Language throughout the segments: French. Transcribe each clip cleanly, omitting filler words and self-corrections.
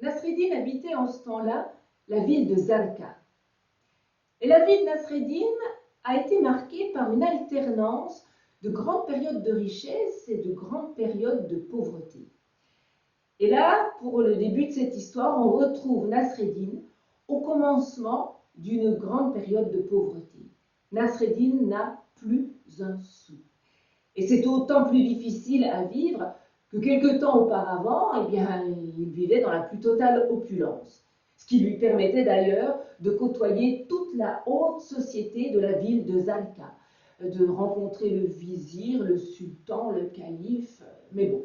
Nasreddin habitait en ce temps-là la ville de Zalka. Et la vie de Nasreddin a été marquée par une alternance de grandes périodes de richesse et de grandes périodes de pauvreté. Et là, pour le début de cette histoire, on retrouve Nasreddin au commencement d'une grande période de pauvreté. Nasreddin n'a plus un sou. Et c'est d'autant plus difficile à vivre que quelque temps auparavant, il vivait dans la plus totale opulence, ce qui lui permettait d'ailleurs de côtoyer toute la haute société de la ville de Zalka, de rencontrer le vizir, le sultan, le calife, mais bon.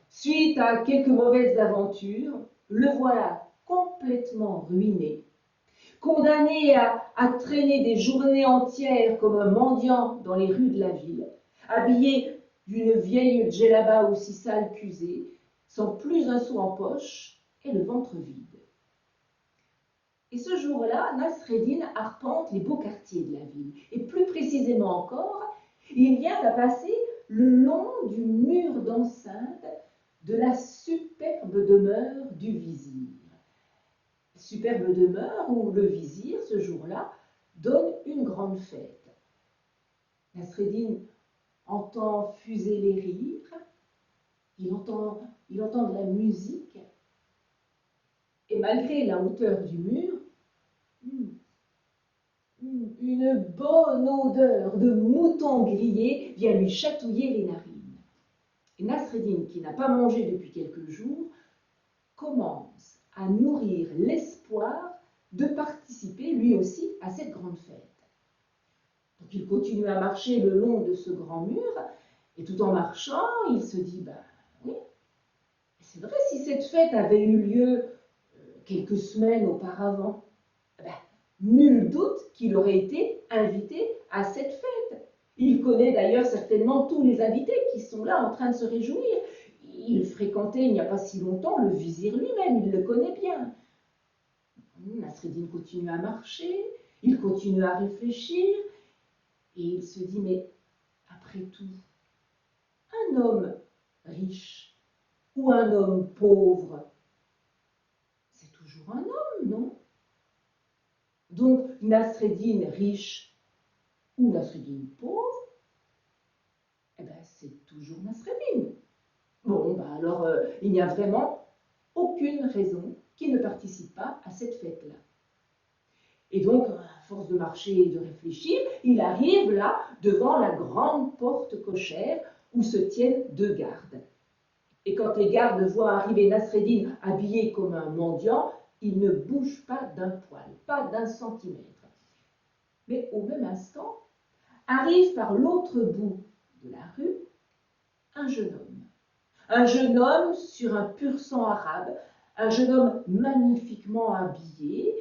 Suite à quelques mauvaises aventures, le voilà complètement ruiné, condamné à traîner des journées entières comme un mendiant dans les rues de la ville, habillé d'une vieille djellaba aussi sale qu'usée, sans plus un sou en poche et le ventre vide. Et ce jour-là, Nasreddin arpente les beaux quartiers de la ville. Et plus précisément encore, il vient à passer le long du mur d'enceinte de la superbe demeure du vizir. Superbe demeure où le vizir, ce jour-là, donne une grande fête. Nasreddin entend fuser les rires, il entend de la musique, et malgré la hauteur du mur, une bonne odeur de mouton grillé vient lui chatouiller les narines. Et Nasreddin, qui n'a pas mangé depuis quelques jours, commence à nourrir l'espoir de participer lui aussi à cette grande fête. Donc il continue à marcher le long de ce grand mur, et tout en marchant, il se dit, oui, c'est vrai, si cette fête avait eu lieu quelques semaines auparavant, nul doute qu'il aurait été invité à cette fête. Il connaît d'ailleurs certainement tous les invités qui sont là en train de se réjouir. Il fréquentait il n'y a pas si longtemps le vizir lui-même, il le connaît bien. Nasreddin continue à marcher, il continue à réfléchir, et il se dit, mais après tout, un homme riche ou un homme pauvre, c'est toujours un homme, non? Donc Nasreddin riche ou Nasreddin pauvre, c'est toujours Nasreddin. Bon, alors il n'y a vraiment aucune raison qu'il ne participe pas à cette fête-là. Et donc, à force de marcher et de réfléchir, il arrive là devant la grande porte cochère où se tiennent deux gardes. Et quand les gardes voient arriver Nasreddin habillé comme un mendiant, il ne bouge pas d'un poil, pas d'un centimètre. Mais au même instant, arrive par l'autre bout de la rue un jeune homme. Un jeune homme sur un pur sang arabe, un jeune homme magnifiquement habillé.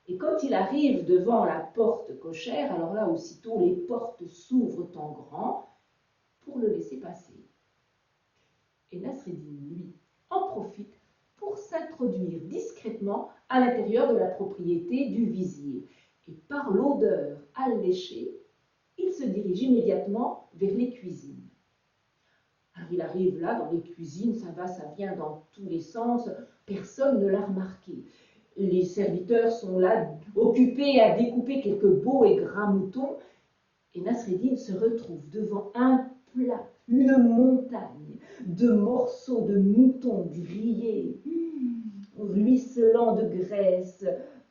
Et quand il arrive devant la porte cochère, alors là, aussitôt, les portes s'ouvrent en grand pour le laisser passer. Et Nasreddin, lui, en profite pour s'introduire discrètement à l'intérieur de la propriété du vizir. Et par l'odeur alléchée, il se dirige immédiatement vers les cuisines. Alors il arrive là, dans les cuisines, ça va, ça vient dans tous les sens, personne ne l'a remarqué. Les serviteurs sont là, occupés à découper quelques beaux et gras moutons, et Nasreddin se retrouve devant un plat, une montagne de morceaux de mouton grillés, ruisselant de graisse,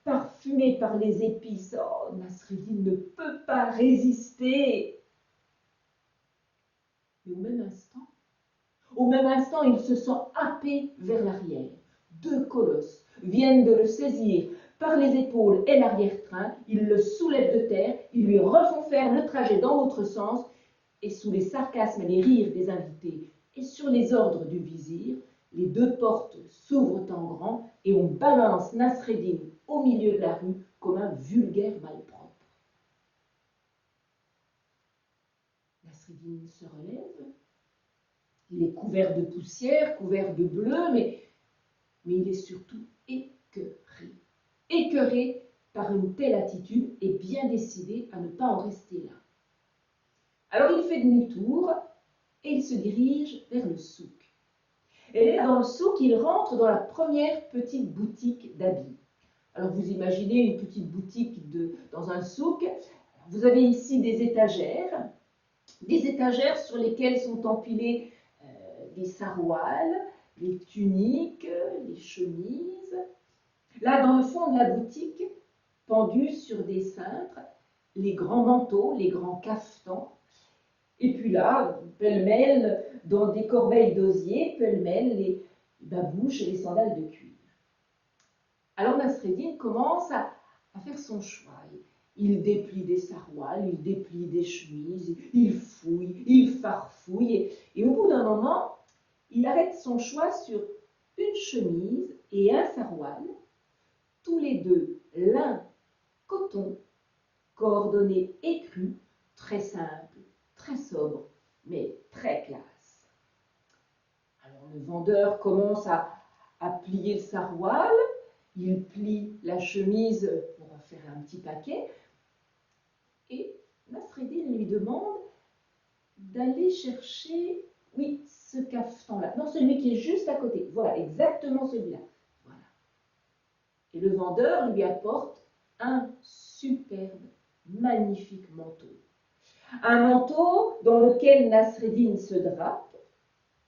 parfumé par les épices. Oh, Nasreddin ne peut pas résister. Mais au même instant, il se sent happé vers l'arrière. Deux colosses viennent de le saisir par les épaules et l'arrière-train, ils le soulèvent de terre, ils lui refont faire le trajet dans l'autre sens, et sous les sarcasmes et les rires des invités, et sur les ordres du vizir, les deux portes s'ouvrent en grand, et on balance Nasreddin au milieu de la rue comme un vulgaire malpropre. Nasreddin se relève, il est couvert de poussière, couvert de bleu, mais il est surtout écœuré par une telle attitude et bien décidé à ne pas en rester là. Alors il fait demi-tour et il se dirige vers le souk. Et là, dans le souk, il rentre dans la première petite boutique d'habits. Alors vous imaginez une petite boutique dans un souk. Vous avez ici des étagères sur lesquelles sont empilées des sarouals, les tuniques, les chemises. Là, dans le fond de la boutique, pendus sur des cintres, les grands manteaux, les grands cafetans. Et puis là, pêle-mêle, dans des corbeilles d'osier, pêle-mêle, les babouches et les sandales de cuir. Alors Nasreddin commence à faire son choix. Il déplie des sarouals, il déplie des chemises, il fouille, il farfouille. Et au bout d'un moment, il arrête son choix sur une chemise et un saroual, tous les deux lin, coton, coordonné écru, très simple, très sobre, mais très classe. Alors le vendeur commence à plier le saroual, il plie la chemise pour faire un petit paquet, et Nasreddin lui demande d'aller chercher, oui, ce cafetan-là, non, celui qui est juste à côté, voilà, exactement celui-là. Voilà. Et le vendeur lui apporte un superbe, magnifique manteau. Un manteau dans lequel Nasreddin se drape.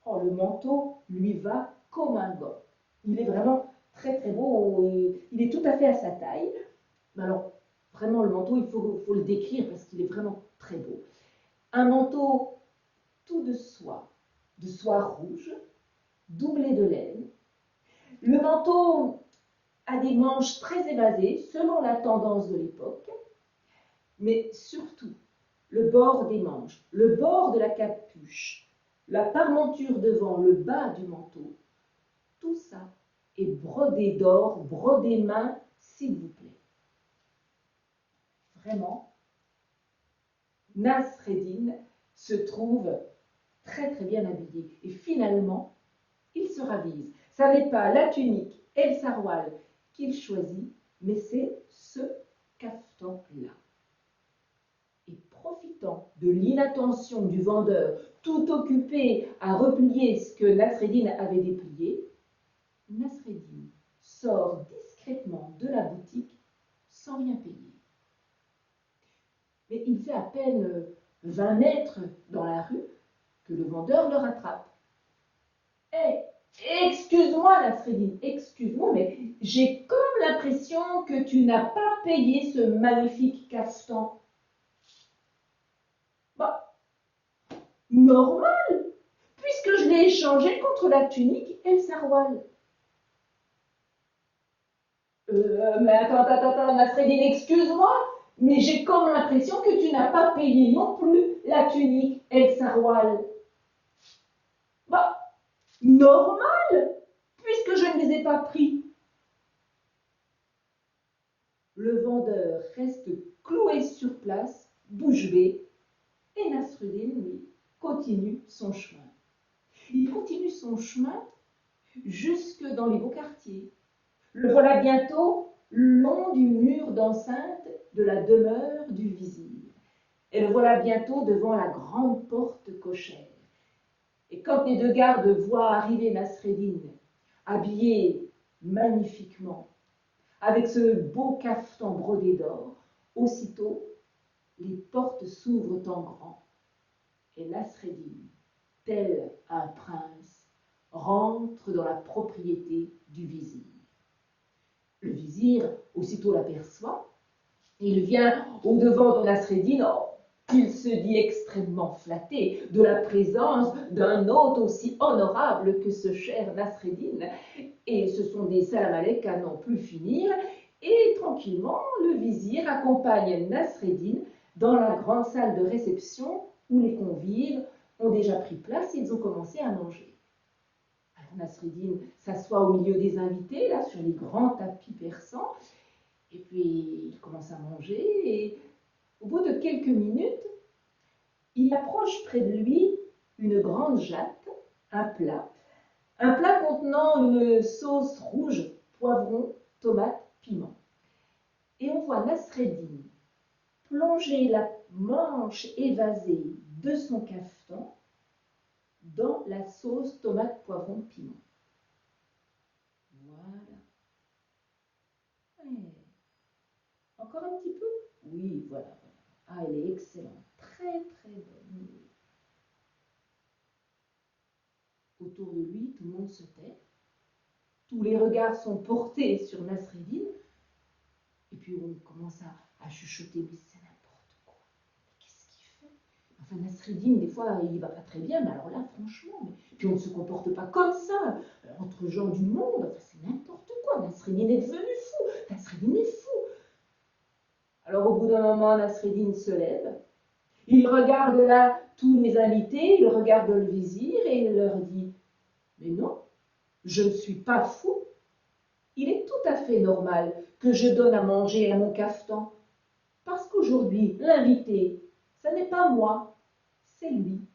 Oh, le manteau lui va comme un gant. Il est vraiment très très beau, il est tout à fait à sa taille. Mais alors, vraiment, le manteau, il faut le décrire parce qu'il est vraiment très beau. Un manteau tout de soie rouge, doublé de laine. Le manteau a des manches très évasées selon la tendance de l'époque, mais surtout, le bord des manches, le bord de la capuche, la parmenture devant, le bas du manteau, tout ça est brodé d'or, brodé main, s'il vous plaît. Vraiment, Nasreddin se trouve très très bien habillé. Et finalement, il se ravise. Ça n'est pas la tunique et le saroual qu'il choisit, mais c'est ce cafetan-là. Et profitant de l'inattention du vendeur, tout occupé à replier ce que Nasreddin avait déplié, Nasreddin sort discrètement de la boutique sans rien payer. Mais il fait à peine 20 mètres dans la rue que le vendeur le rattrape. « Hé, excuse-moi Nasreddin, excuse-moi, mais j'ai comme l'impression que tu n'as pas payé ce magnifique cafetan. » Bah, normal, puisque je l'ai échangé contre la tunique et le saroual. Mais attends, Nasreddin, excuse-moi, mais j'ai comme l'impression que tu n'as pas payé non plus la tunique et le saroual. Bah, normal, puisque je ne les ai pas pris. Le vendeur reste cloué sur place, bouche bée, et Nasreddin, lui, continue son chemin. Il continue son chemin jusque dans les beaux quartiers. Le voilà bientôt le long du mur d'enceinte de la demeure du vizir. Et le voilà bientôt devant la grande porte cochère. Et quand les deux gardes voient arriver Nasreddin, habillé magnifiquement, avec ce beau cafetan brodé d'or, aussitôt les portes s'ouvrent en grand. Et Nasreddin, tel un prince, rentre dans la propriété du vizir. Le vizir aussitôt l'aperçoit, il vient au-devant de Nasreddin, oh, il se dit extrêmement flatté de la présence d'un hôte aussi honorable que ce cher Nasreddin, et ce sont des salam aleik à n'en plus finir, et tranquillement le vizir accompagne Nasreddin dans la grande salle de réception où les convives ont déjà pris place et ils ont commencé à manger. Alors Nasreddin s'assoit au milieu des invités, là, sur les grands tapis persans, et puis il commence à manger, et au bout de quelques minutes, il approche près de lui une grande jatte, un plat contenant une sauce rouge, poivron, tomate, piment. Et on voit Nasreddin plonger la manche évasée de son cafetan dans la sauce tomate poivron piment. Voilà. Ouais. Encore un petit peu? Oui, voilà. Ah, elle est excellente. Très, très bonne. Autour de lui, tout le monde se tait. Tous les regards sont portés sur Nasreddin. Et puis on commence à chuchoter, mais c'est n'importe quoi. Qu'est-ce qu'il fait? Enfin, Nasreddin, des fois, il va pas très bien, mais alors là, franchement, puis on ne se comporte pas comme ça, entre gens du monde. Enfin, c'est n'importe quoi. Nasreddin est devenu fou. Nasreddin est fou. Alors au bout d'un moment, Nasreddin se lève. Il regarde là tous les invités, il regarde le vizir et il leur dit: mais non, je ne suis pas fou. Il est tout à fait normal que je donne à manger à mon cafetan. Parce qu'aujourd'hui, l'invité, ce n'est pas moi, c'est lui.